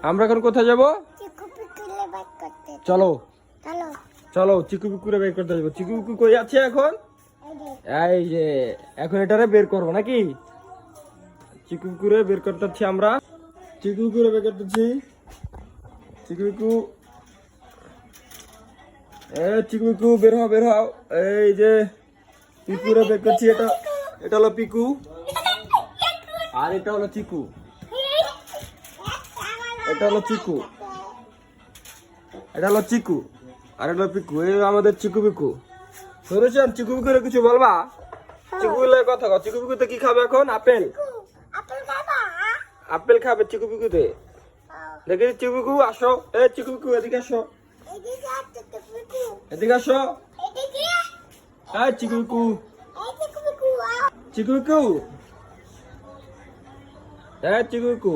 আমরা এখন কোথায় যাবো? চলো চলো চিকু পিকুরে বের করতে যাবো। চিকু পিকু কই আছে এখন? এই যে এখন এটারে বের করবো নাকি? চিকু পিকুরে বের করতেছি আমরা। চিকু পিকুরে বের করতেছি। চিকু পিকু চিকু পিকু বের হও বের হও। এই যে পিকুরে বের করছি। এটা হলো পিকু আর এটা হলো চিকু। এটা হলো চিকু, এটা হলো চিকু আর এটা হলো পিকু। এই আমাদের চিকু পিকু। শুনেছেন চিকু পিকুরে কিছু বলবা? চিকু পিকুর কথা কও। চিকু পিকুতে কি খাবে এখন? আপেল। আপেল খাবে চিকু পিকুতে। দেখি চিকু পিকু আসো। চিকু পিকু এদিকে আসো। এদিকে আসো। চিকু পিকু, চিকু পিকু, চিকু পিকু।